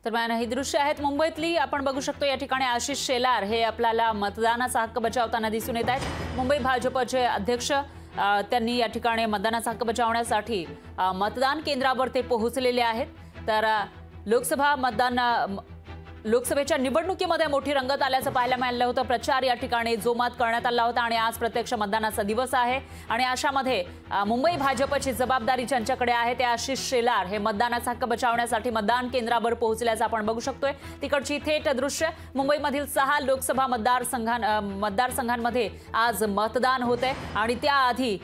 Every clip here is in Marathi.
दरम्यान ही दृश्य आहेत मुंबईतली। आपण बघू शकतो या ठिकाणी आशिष शेलार हे आपल्याला मतदानाचा हक्क बजावताना दिसून येत आहेत। मुंबई भाजपचे अध्यक्ष त्यांनी या ठिकाणी मतदानाचा हक्क बजावण्यासाठी मतदान केंद्रावर ते पोहोचलेले आहेत। तर लोकसभेच्या निवडणुकीमध्ये मोठी रंगत आल्याचं पाहायला मिळालं होतं। प्रचार या ठिकाणी जोमात करण्यात आला होता आणि आज प्रत्यक्ष मतदानाचा दिवस आहे आणि अशामध्ये मुंबई भाजपची जबाबदारी ज्यांच्याकडे आहे ते आशिष शेलार हे मतदानाचा हक्क बजावण्यासाठी मतदान केंद्रावर पोहोचल्याचं आपण बघू शकतोय। तिकडची थेट दृश्य मुंबईमधील 6 लोकसभा मतदारसंघांमध्ये आज मतदान होते आणि त्याआधी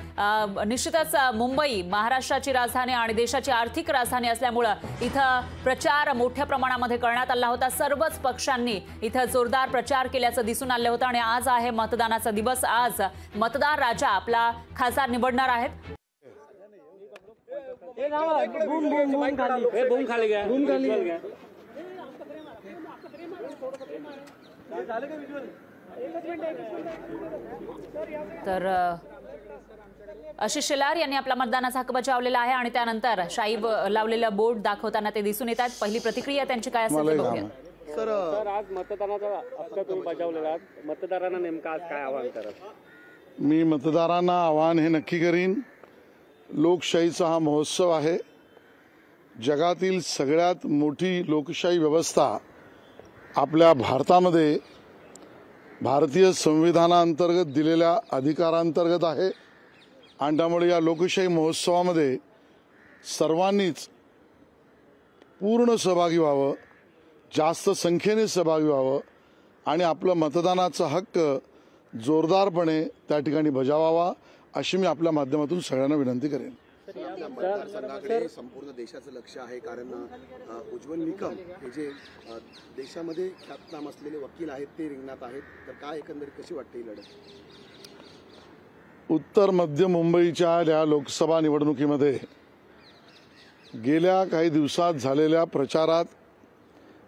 निश्चितच मुंबई महाराष्ट्राची राजधानी आणि देशाची आर्थिक राजधानी असल्यामुळे इथं प्रचार मोठ्या प्रमाणामध्ये करण्यात आला होता। सर्वच पक्षांनी इथं जोरदार प्रचार केल्याचं दिसून आलं होतं आणि आज आहे मतदानाचा दिवस। आज मतदार राजा आपला खासदार निवडणार आहेत। तर आशिष शेलार यांनी आपला मतदानाचा हक्क बजावलेला आहे आणि त्यानंतर शाई लावलेलं बोर्ड दाखवताना ते दिसून येतात। पहिली प्रतिक्रिया त्यांची काय असेल ते बघूया। सर आज मतदानाचा हक्क तुम्ही बजावलेला आहात, मतदारांना नेमकं आज काय आवाहन कराल? मी मतदारांना आवाहन हे नक्की करीन, लोकशाहीचा हा महोत्सव आहे। जगातील सगळ्यात मोठी लोकशाही व्यवस्था आपल्या भारतामध्ये भारतीय संविधानाअंतर्गत दिलेल्या अधिकारांतर्गत आहे आणि त्यामुळे या लोकशाही महोत्सवामध्ये सर्वांनीच पूर्ण सहभागी व्हावं, जास्त संख्येने सहभागी व्हावं आणि आपलं मतदानाचा हक्क जोरदारपणे त्या ठिकाणी बजावावा अशी मी आपल्या माध्यमातून सगळ्यांना विनंती करेन। मतदारसंघाकडे संपूर्ण देशाचं लक्ष आहे, कारण उज्ज्वल निकम हे जे देशामध्ये ख्यातनाम असलेले वकील आहेत ते रिंगणात आहेत। तर काय एकंदरीत कशी वाटते ही लढत? उत्तर मध्य मुंबईच्या या लोकसभा निवडणुकीमध्ये गेल्या काही दिवसात झालेल्या प्रचारात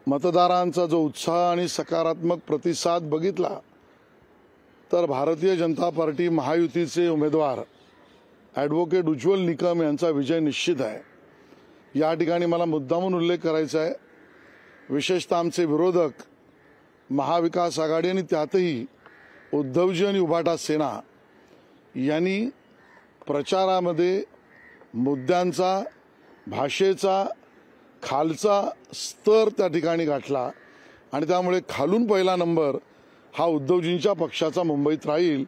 मतदारांचा जो उत्साह आणि सकारात्मक प्रतिसाद बघितला तर भारतीय जनता पार्टी महायुतीचे उमेदवार ॲडव्होकेट उज्ज्वल निकम यांचा विजय निश्चित आहे। या ठिकाणी मला मुद्दामून उल्लेख करायचा आहे, विशेषतः आमचे विरोधक महाविकास आघाडी आणि त्यातही उद्धवजी आणि उभाटा सेना यांनी प्रचारामध्ये मुद्द्यांचा, भाषेचा खालचा स्तर त्या ठिकाणी गाठला आणि त्यामुळे खालून पहिला नंबर हा उद्धवजींच्या पक्षाचा मुंबईत राहील।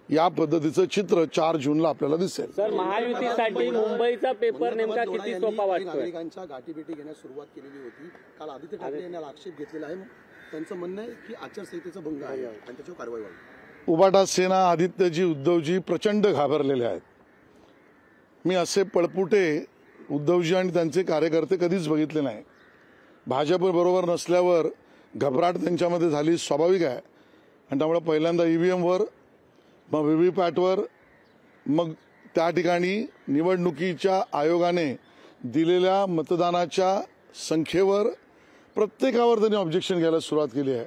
या पद्धतीचं चित्र 4 जूनला आपल्याला दिसेल। सर, महायुतीसाठी मुंबईचा पेपर नेमका किती सोपा वाटतोय? नागरिकांच्या गाठीभेटी घेण्यास सुरुवात केलेली होती। काल आदित्य ठाकरे यांनी आक्षेप घेतलेला आहे, त्यांचं म्हणणं आहे की आचारसंहितेचा भंग आहे आणि त्याच्यावर कारवाई व्हावी। उभाटा सेना, आदित्यजी, उद्धवजी प्रचंड घाबरलेले आहेत। मी असे पळपुटे उद्धवजी आणि त्यांचे कार्यकर्ते कधीच बघितले नाही। भाजप बरोबर नसल्यावर घबराट त्यांच्यामध्ये झाली स्वाभाविक आहे आणि त्यामुळे पहिल्यांदा ईव्हीएमवर, मग व्हीव्हीपॅटवर, मग त्या ठिकाणी निवडणुकीच्या आयोगाने दिलेल्या मतदानाच्या संख्येवर प्रत्येकावर त्यांनी ऑब्जेक्शन घ्यायला सुरुवात केली आहे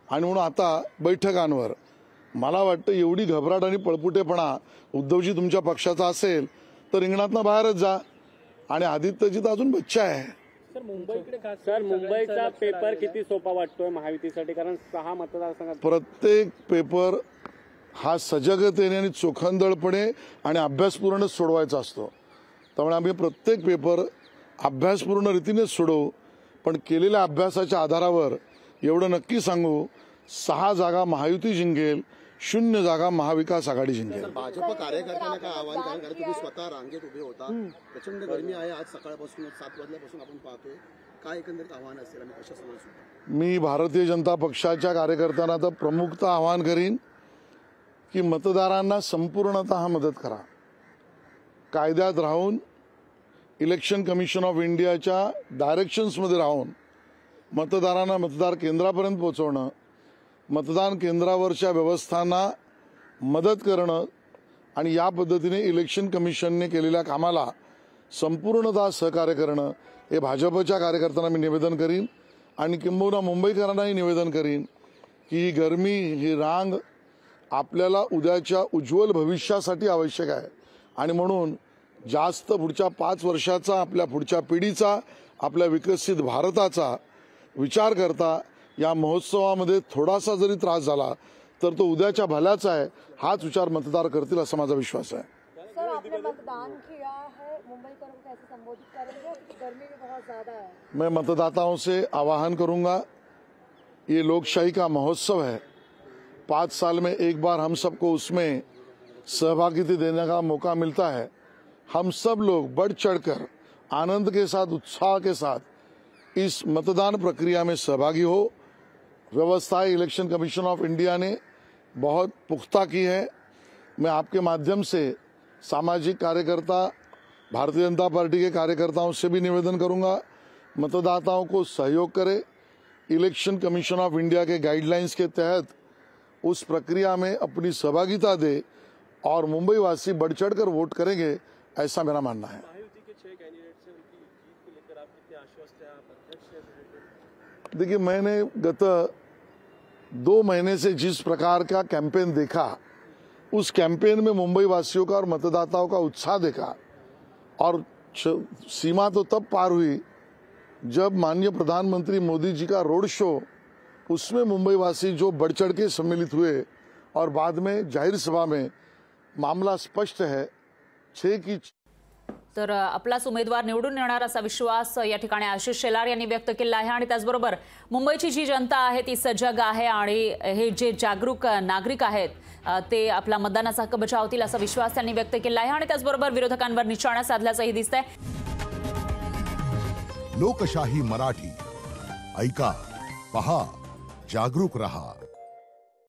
आणि म्हणून आता बैठकांवर मला वाटतं एवढी घबराट आणि पळपुटेपणा उद्धवजी तुमच्या पक्षाचा असेल तर रिंगणातनं बाहेरच जा आणि आदित्यजी तर अजून बच्चा आहे। सर, मुंबईचा पेपर किती सोपा वाटतोय महायुतीसाठी, कारण 6 मतदारसंघात प्रत्येक पेपर हा सजगतेने आणि चोखंदळपणे आणि अभ्यासपूर्ण सोडवायचा असतो। त्यामुळे आम्ही प्रत्येक पेपर अभ्यासपूर्ण रीतीने सोडवू, पण केलेल्या अभ्यासाच्या आधारावर एवढं नक्की सांगू, 6 जागा महायुती जिंकेल, 0 जागा महाविकास आघाडी जिंकेल। भाजप कार्यकर्त्यांना काय आवाहन कराल, कारण तुम्ही स्वतः रांगेत उभे होता, प्रचंड गरमी आहे आज सकाळपासून 7 वाजल्यापासून आपण पाहतोय, काय एकंदरीत आव्हान असेल आणि कशा समोर? मी भारतीय जनता पक्षाच्या कार्यकर्त्यांना तर प्रमुखतः आवाहन करीन की मतदारांना संपूर्णतः मदत करा। कायद्यात राहून, इलेक्शन कमिशन ऑफ इंडियाच्या डायरेक्शन्समध्ये राहून मतदारांना मतदार केंद्रापर्यंत पोहोचवणं, मतदान केंद्रावरच्या व्यवस्थांना मदत करणं आणि या पद्धतीने इलेक्शन कमिशनने केलेल्या कामाला संपूर्णतः सहकार्य करणं हे भाजपच्या कार्यकर्त्यांना मी निवेदन करीन आणि किंबहुना मुंबईकरांनाही निवेदन करीन की ही गरमी, ही रांग आपल्याला उद्याच्या उज्ज्वल भविष्यासाठी आवश्यक आहे आणि म्हणून जास्त पुढच्या 5 वर्षाचा, आपल्या पुढच्या पिढीचा, आपल्या विकसित भारताचा विचार करता या महोत्सवामध्ये थोडासा जरी त्रास झाला तर तो उद्याच्या भल्याचा आहे, हाच विचार मतदार करतील असा माझा विश्वास आहे. सर, आपने मतदान किया है, मुंबई को कैसे संबोधित करेंगे? गर्मी भी बहुत ज्यादा है. मैं मतदाताओं से आह्वान करूंगा, ये लोकशाही का महोत्सव है. 5 साल में एक बार हम सबको उसमें सहभागिता देने का मौका मिलता है. हम सब लोग बढ़ चढ़कर आनंद के साथ, उत्साह के साथ इस मतदान प्रक्रिया में सहभागी हो. व्यवस्था इलेक्शन कमीशन ऑफ इंडिया ने बहुत पुख्ता की है. मैं आपके माध्यम से सामाजिक कार्यकर्ता, भारतीय जनता पार्टी के कार्यकर्ताओं से भी निवेदन करूंगा, मतदाताओं को सहयोग करें. इलेक्शन कमीशन ऑफ इंडिया के गाइडलाइंस के तहत उस प्रक्रिया में अपनी सहभागिता दे और मुंबई वासी बढ़ चढ़कर वोट करेंगे, ऐसा मेरा मानना है. महायुति के 6 कैंडिडेट्स हैं, उनकी जीत को लेकर आप कितने आश्वस्त हैं? आप अध्यक्ष हैं. देखिए, मैंने गत 2 महीने से जिस प्रकार का कैंपेन देखा, उस कैंपेन में मुंबई वासियों का और मतदाताओं का उत्साह देखा. और सीमा तो तब पार हुई जब माननीय प्रधानमंत्री मोदी जी का रोड शो, उसमें मुंबई वासी जो बढ़ चढ़ के सम्मिलित हुए और बाद में जाहिर सभा में मामला स्पष्ट है 6 की. तर आपलाच उमेदवार निवडून येणार असा विश्वास या ठिकाणी आशिष शेलार यांनी व्यक्त केला आहे. आणि त्याचबरोबर मुंबईची जी जनता आहे ती सजग आहे आणि हे जे जागरूक नागरिक आहेत ते आपला मतदानाचा हक्क बजावतील असा विश्वास त्यांनी व्यक्त केला आहे. आणि त्याचबरोबर विरोधकांवर निशाणा साधल्याचंही दिसतंय. लोकशाही मराठी ऐका, पहा, जागरूक रहा.